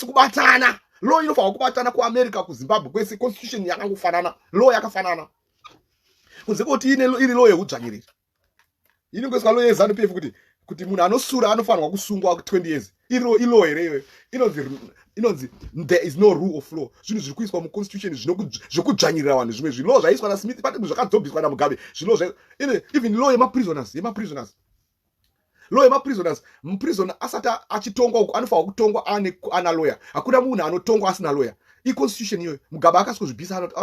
kubatana law inofanwa kubatana kuamerica kuzimbabwe kwese constitution yakangofanana law yakafanana kunze kwoti iri law yekudzvanyirira inongoiswa law yeZANU PF kuti munhu anosura anofanirwa kusungwa 20 years ilo here inonzi there is no rule of law zvinhu zviri kuiswa muconstitution zvekudzvanyirira vanhu zvimwe zvilo zvaiswa naSmith pane zvakadzobiswa naMugabe zvilo even law yemaprisoners law yemaprisoners muprisoner asati achitongwa uku anofanirwa kutongwa ana lawyer hakuna munhu anotongwa asina lawyer iconstitution iyoyo Mugabe akasozvibvisa anoti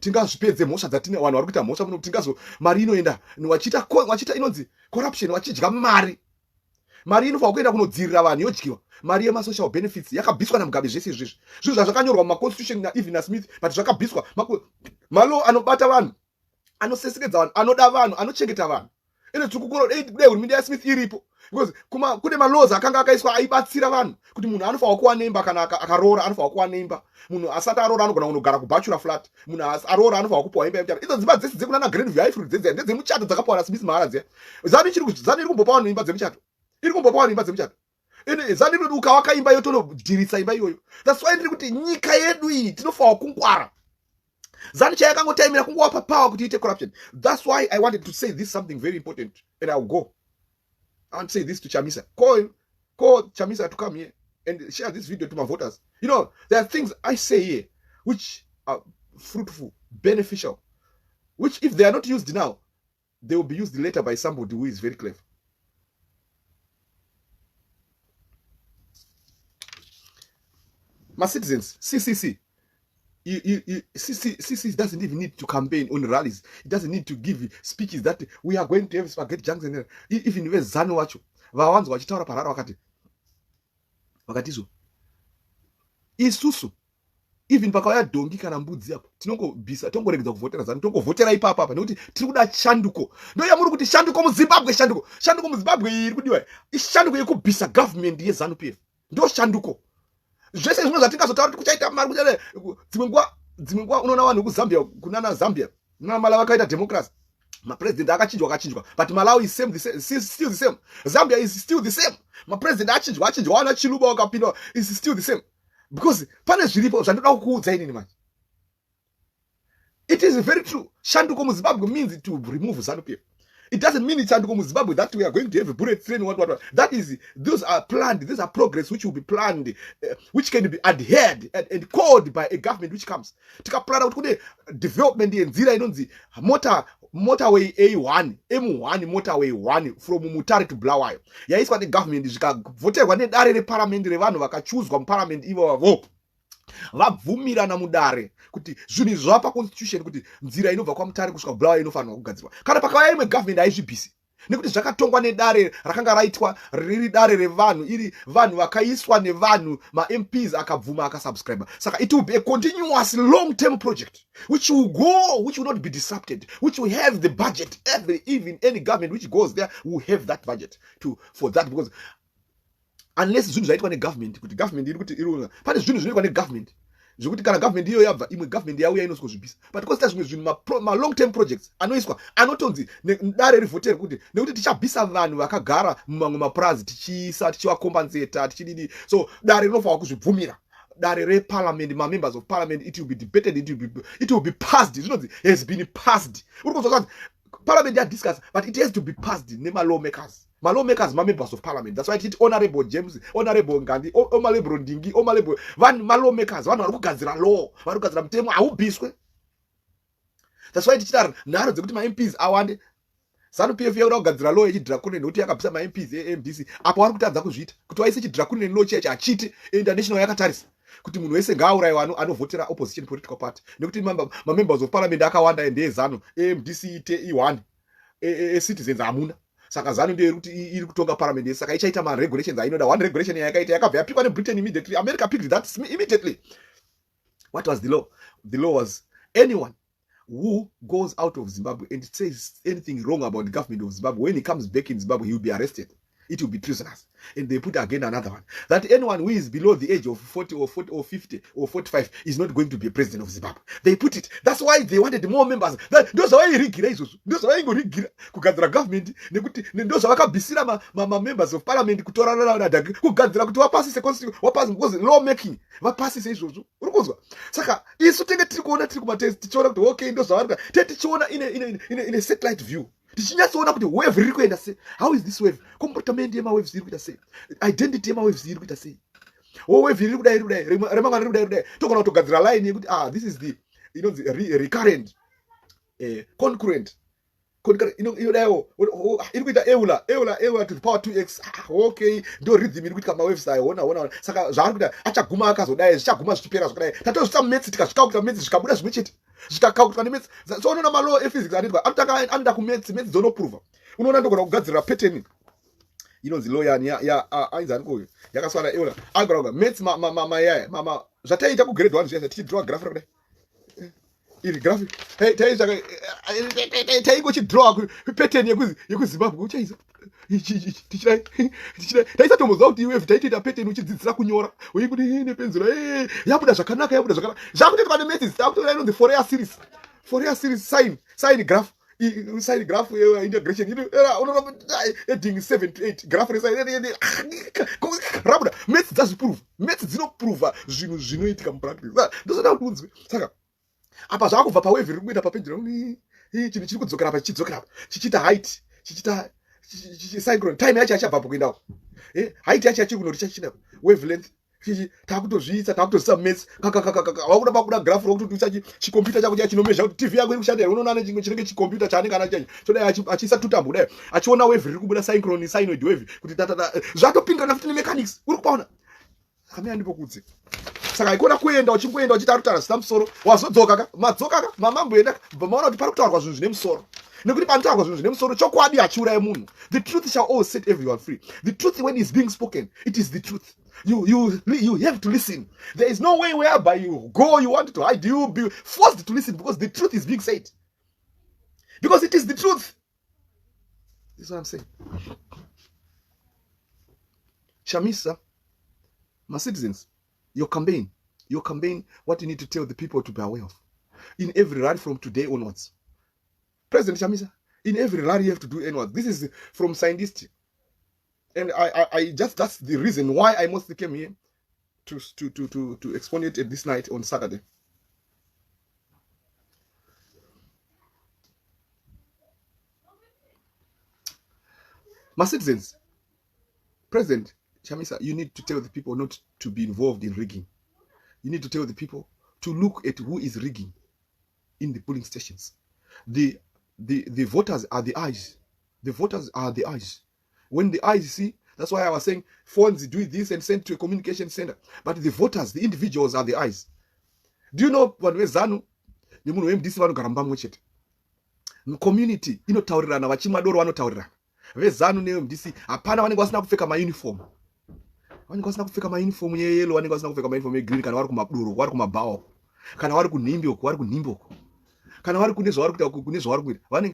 tingazvipedze mhosva dzatine vanhu vari kuita mhosva muno mari inoenda wachita inonzi corruption wachidya mari inofanirwa kuenda kunodzirira vanhu yodyiwa mari yemasocial benefits yakabviswa naMugabe zvese izvezvi zvinhu zvazvakanyorwa mumaconstitution even naSmith but zvakabviswa malo anobata vanhu anosesekedza vanhu anoda vanhu anochengeta vanhu ene tikukura dai hurumende yaSmith iripo because kune malaws akanga akaiswa aibatsira vanhu kuti munhu anofanirwa kuwa nemba kana akaroora anofanirwa kuwa nemba munhu asati aroora anogona kunogara kubachelor flat munhu aroora anofanirwa kupiwa imba yemuchato idzo dzimba dzese dzekunana Grandview Fruit ndedzemuchato dzakapiwa naSmith mahala dziya ZANU iri kumbopa vanhu imba dzemuchato ene ZANU iri duka wakaimba yotonodhirisa imba iyoyo that's why ndiri kuti nyika yedu iyi tinofanirwa kungwara ZANU chayakangotaimira kungowapa power kuti ite corruption. That's why I wanted to say this something very important, and I'll go. I want to say this to Chamisa. Call Chamisa to come here and share this video to my voters. You know, there are things I say here which are fruitful, beneficial, which if they are not used now, they will be used later by somebody who is very clever. My citizens, CCC. CCC doesn't even need to campaign on rallies. It doesn't need to give speeches that we are going to have spaghetti junction. Even with ZANU wacho vawanzi vachitaura parara vakatizo isusu even pakauya dhongi kana mbudzi apo tinongobvisa tongoregedza kuvhotera ZANU tongovhotera ipapa apa nekuti tiri kuda shanduko. Ndoya muri kuti shanduko muZimbabwe, shanduko muZimbabwe iri kudiwa ishanduko yekubvisa government yeZANU PF ndo shanduko. Zvese zvino zvatingazotaura kuti kuchaita mari kuchale dzimwe nguva unoona vanhu kuZambia kunana Zambia nana Malawi vakaita democracy mapresident akachinjwa but Malawi is still the same. Zambia is still the same. Mapresident achinjwa wana chiluba wakapinda is still the same because pane zviripo zvandoda kukuudza inini manje. It is very true. Shanduko muZimbabwe means to remove ZANU PF. It doesn't mean it's Shanduko muZimbabwe that we are going to have a bullet train, what. That is, those are planned, these are progress which will be planned, which can be adhered and called by a government which comes. Tika plan out kude development yenzira inonzi motorway A1, M1 motorway 1 from Mutare to Bulawayo. Yaiswa the government zvikavoterwa nedare reparliament revanhu vakachuzwa muparliament ivo vavo. Vabvumirana mudare kuti zvinhu zvapa constitution kuti nzira inobva kwaMutare kusvika Bulawayo inofanirwa kugadzirwa. Kana pakauya imwe government haizvibvisi. nekuti zvakatongwa nedare rakanga raitwa riri dare revanhu, iri vanhu vakaiswa nevanhu, ma-MPs akabvuma akasubscribe. Saka it will be a continuous long-term project which will go, which will not be disrupted, which will have the budget. Even any government which goes there will have that budget for that, because unless zvinhu zvaitwa negovernment, kuti government iri kuti iri pane zvinhu zvinoitwa negovernment zvokuti kana government iyo yabva imwe government yauya inoskozvibisa, but kosita zvimwe zvinhu ma-long term projects anoiswa anotonzi dare rivhotere kuti nekuti tichabvisa vanhu vakagara mumamwe mapurazi tichiisa tichivakombenzeta tichidini, so dare rinofanwa kuzvibvumira. Dare reparliament, ma-members of parliament, it will be debated, it will be passed. Zvinonzi has been passed. Uri kuzwa parliament yadiscuss, but it has to be passed nema-lawmakers. Ma-lawmakers, ma-members of parliament. That's why it honorable James, honorable Ngandi, honorable Ndingi, honorable ma-lawmakers, vanhu vari kugadzira law, vari kugadzira mutemo haubviswe. That's why tichita nharo dzekuti ma-MPs awande. ZANU-PF yakuda kugadzira law yechidraconian nekuti yakabvisa ma-MPs e-MDC, apo vari kutadza kuzviita kuti waise chidraconian law chechi achiti international yakatarisa kuti munhu wese ngaaurayiwa anovhotera opposition political party, nekuti ma-members of parliament akawanda ende ezanu, MDC ite i1, citizens hamuna. Saka ZANU ndiyo iri kutonga parliament yese, saka ichaita ma-regulations ainoda. One regulation yakaita yakabva yapikwa neBritain immediately. America picked that immediately. What was the law? The law was anyone who goes out of Zimbabwe and says anything wrong about the government of Zimbabwe, when he comes back in Zimbabwe, he will be arrested. It will be prisoners. And they put again another one, that anyone who is below the age of 40 or 50 or 45 is not going to be a president of Zimbabwe. They put it. That's why they wanted more members. Those are why those are why kugadzira government, those are wakabisira members of parliament kutorana kugadzira kuti wapasise constitution, wapasise because law making vapasise izvozvo. Uri kuzwa? Saka isu tenge tiri kuona tiri kumatest tichiona kuti okay ndozvo vari tichiona in a satellite view. Tichinyatsoona kuti wave riri kuenda sei. How is this wave? Comportment yema-waves iri kuita sei? Identity yema-waves iri kuita sei? Wave iri kudai remangwana riri kudai togona kutogadzira line yekuti this is the recurrent concurrent inodaiwo iri kuita eula to the power 2x. Okay, ndo rhythm iri kuitika ma-waves ayo. Ona saka zvaari kuita achaguma akazodai zvichaguma zvichipera zvakadai. Tatozvita metsi tikazvikakuta metsi zvikabuda zvimwe chete zvikakauka nemetsi. So unoona ma-law ephysics anoitwa anotanga anoda kumetsi dzonoprova. Unoona ndogona kugadzira pattern inonzi law ainzani kuyo yakaswara eula agora metsi mayaya zvataita kugrade 1 zvese tichidraw graph rakadai iri graphic taingochidraw pattern yekuzimbabwe uchaisa taisa tomboziva kuti iwe taitoita pattern uchidzidzira kunyora weikuti nepenzura yabuda zvakanaka zvakutoitwa nemetsi takutoita inonzi Fourier series sine graph integration unoona heading 7 to 8 graph rabuda metsi dzazviprova, metsi dzinoprova zvinhu zvinoitika mupractice. Ndozoda kuti unzwe. Saka apa zvakubva pawave riri kuenda papendulum chinhu chiri kudzokera apa chichiita height chichiita synchrone time yacho yachabvapo kuendawo height yacho yachiri kunoti chachina wavelength takutozviisa takutozisa metsi wakuda pakuda graph rokuti chikompyuta chako chinomezha kuti TV yako iri kushandira. Unoona ane chinenge chikompyuta chaanenge anacho chodai achiisa tutambo dai achiona wave riri kubuda synchrone sinoid wave kuti zvatopindana futi nemechanics. Uri kupaona kamira ndipo kudze. Saka ikona kuenda uchingoenda uchitarutara zvisina musoro wazodzoka madzoka mamamboenda maona kuti pari kutaurwa zvinhu zvine musoro, nekuti panotaurwa zvinhu zvine musoro chokwadi hachiurayi munhu. The truth shall always set everyone free. The truth when it's being spoken, it is the truth. You have to listen. There is no way whereby you want to hide, you be forced to listen because the truth is being said, because it is the truth. This is what I'm saying. Chamisa, my citizens, your campaign, what you need to tell the people to be aware of. In every rally from today onwards, President Chamisa, in every rally you have to do onwards. This is from scientists. And I just, that's the reason why I mostly came here to exponent this night on Saturday. My citizens, President Chamisa, you need to tell the people not to be involved in rigging. You need to tell the people to look at who is rigging in the polling stations. The voters are the eyes. The voters are the eyes. When the eyes see, that's why I was saying phones do this and send to a communication center. But the voters, the individuals are the eyes. Do you know what we ZANU? The MDC vanogara pamwe chete. Community inotaurirana, vachimadoro vanotaurirana. vezanu neMDC hapana vanenge vasina kupfeka mauniform. Vanenge vasina kupfeka mauniform yeyellow, vanenge vasina kupfeka mauniform yegreen kana vari kumaduro, vari kumabhawa, kana vari kunhimbi uko, vari kunhimbi uko, kana vari kune zvavari kuita, kune zvavari kuita.